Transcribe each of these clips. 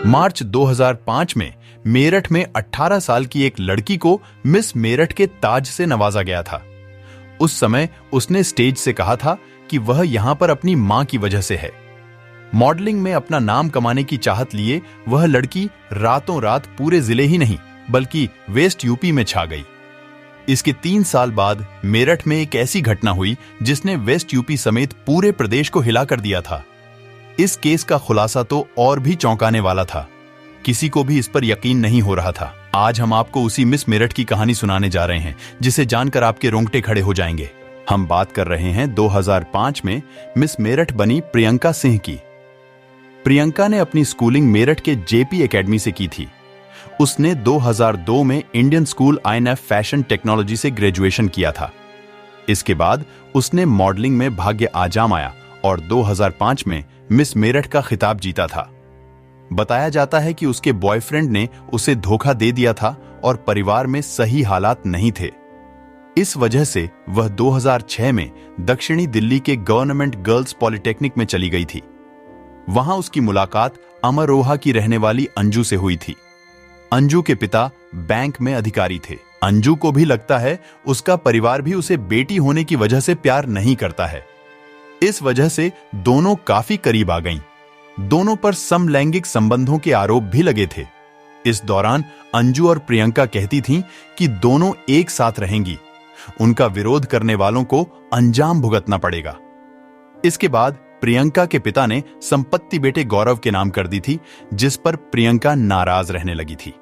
मार्च 2005 में मेरठ में 18 साल की एक लड़की को मिस मेरठ के ताज से नवाजा गया था। उस समय उसने स्टेज से कहा था कि वह यहां पर अपनी मां की वजह से है। मॉडलिंग में अपना नाम कमाने की चाहत लिए वह लड़की रातों रात पूरे जिले ही नहीं बल्कि वेस्ट यूपी में छा गई। इसके 3 साल बाद मेरठ में एक ऐसी घटना हुई जिसने वेस्ट यूपी समेत पूरे प्रदेश को हिला कर दिया था। इस केस का खुलासा तो और भी चौंकाने वाला था। किसी को भी इस पर यकीन नहीं हो रहा था। आज हम आपको उसी मिस मेरठ की कहानी सुनाने जा रहे हैं जिसे जानकर आपके रोंगटे खड़े हो जाएंगे। हम बात कर रहे हैं 2005 में मिस मेरठ बनी प्रियंका सिंह की। प्रियंका ने अपनी स्कूलिंग मेरठ के जेपी एकेडमी से की थी। उसने 2002 में Indian school INF fashion technology से ग्रेजुएशन किया था। इसके बाद उसने मॉडलिंग में भाग्य आजाम आया और 2005 में मिस मेरठ का खिताब जीता था। बताया जाता है कि उसके बॉयफ्रेंड ने उसे धोखा दे दिया था और परिवार में सही हालात नहीं थे। इस वजह से वह 2006 में दक्षिणी दिल्ली के गवर्नमेंट गर्ल्स पॉलिटेक्निक में चली गई थी। वहां उसकी मुलाकात अमरोहा की रहने वाली अंजू से हुई थी। अंजू के पिता बैंक में अधिकारी थे। अंजू को भी लगता है उसका परिवार भी उसे बेटी होने की वजह से प्यार नहीं करता है। इस वजह से दोनों काफी करीब आ गईं। दोनों पर समलैंगिक संबंधों के आरोप भी लगे थे। इस दौरान अंजू और प्रियंका कहती थीं कि दोनों एक साथ रहेंगी। उनका विरोध करने वालों को अंजाम भुगतना पड़ेगा। इसके बाद प्रियंका के पिता ने संपत्ति बेटे गौरव के नाम कर दी थी, जिस पर प्रियंका नाराज रहने लगी थी।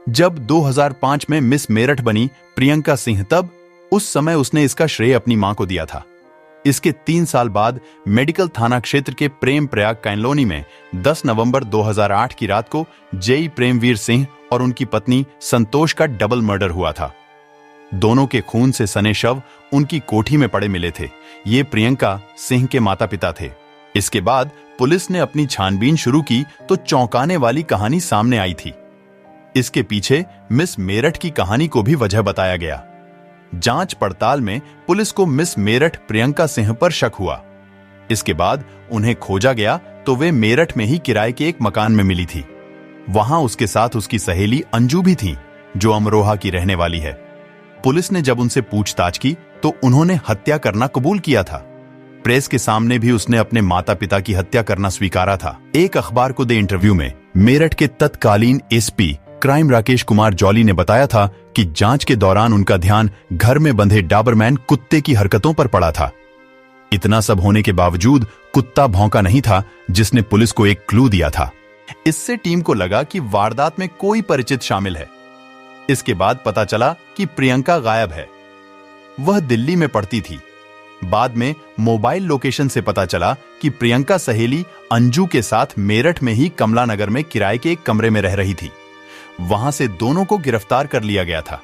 जब 2005 में मिस मेरठ बनी प्रियंका सिंह, तब उस समय उसने इसका श्रेय अपनी मां को दिया था। इसके 3 साल बाद मेडिकल थाना क्षेत्र के प्रेम प्रयाग कैनलोनी में 10 नवंबर 2008 की रात को जेई प्रेमवीर सिंह और उनकी पत्नी संतोष का डबल मर्डर हुआ था। दोनों के खून से सने शव उनकी कोठी में पड़े मिले थे। ये प्रियंका सिंह के माता पिता थे। इसके बाद पुलिस ने अपनी छानबीन शुरू की तो चौंकाने वाली कहानी सामने आई थी। इसके पीछे मिस मेरठ की कहानी को भी वजह बताया गया। जांच पड़ताल में पुलिस को मिस मेरठ प्रियंका सिंह पर शक हुआ। इसके बाद उन्हें खोजा गया तो वे मेरठ में ही किराए के एक मकान में मिली थी। वहां उसके साथ उसकी सहेली अंजू भी थी, जो अमरोहा की रहने वाली है। पुलिस ने जब उनसे पूछताछ की तो उन्होंने हत्या करना कबूल किया था। प्रेस के सामने भी उसने अपने माता पिता की हत्या करना स्वीकारा था। एक अखबार को दे इंटरव्यू में मेरठ के तत्कालीन SP crime Rakesh Kumar jolly ने बताया था कि जांच के दौरान उनका ध्यान घर में बंधे डाबरमैन कुत्ते की हरकतों पर पड़ा था। इतना सब होने के बावजूद कुत्ता भौंका नहीं था, जिसने पुलिस को एक क्लू दिया था। इससे टीम को लगा कि वारदात में कोई परिचित शामिल है। इसके बाद पता चला कि प्रियंका गायब है। वह दिल्ली में पढ़ती थी। बाद में मोबाइल लोकेशन से पता चला कि प्रियंका सहेली अंजू के साथ मेरठ में ही कमला नगर में किराए के एक कमरे में रह रही थी। वहां से दोनों को गिरफ्तार कर लिया गया था।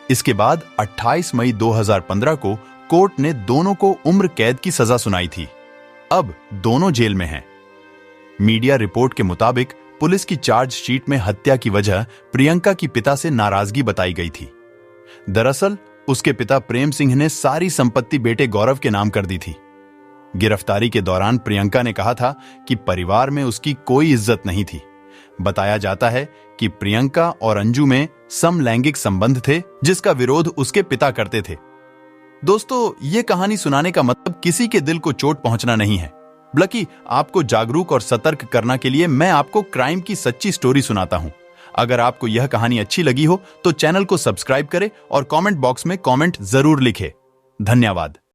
इसके बाद 28 मई 2015 को कोर्ट ने दोनों को उम्र कैद की सजा सुनाई थी। अब दोनों जेल में हैं। मीडिया रिपोर्ट के मुताबिक पुलिस की चार्जशीट में हत्या की वजह प्रियंका की पिता से नाराजगी बताई गई थी। दरअसल उसके पिता प्रेम सिंह ने सारी संपत्ति बेटे गौरव के नाम कर दी थी। गिरफ्तारी के दौरान प्रियंका ने कहा था कि परिवार में उसकी कोई इज्जत नहीं थी। बताया जाता है कि प्रियंका और अंजू में समलैंगिक संबंध थे, जिसका विरोध उसके पिता करते थे। दोस्तों, ये कहानी सुनाने का मतलब किसी के दिल को चोट पहुंचना नहीं है, बल्कि आपको जागरूक और सतर्क करना के लिए मैं आपको क्राइम की सच्ची स्टोरी सुनाता हूं। अगर आपको यह कहानी अच्छी लगी हो तो चैनल को सब्सक्राइब करें और कमेंट बॉक्स में कमेंट जरूर लिखें। धन्यवाद।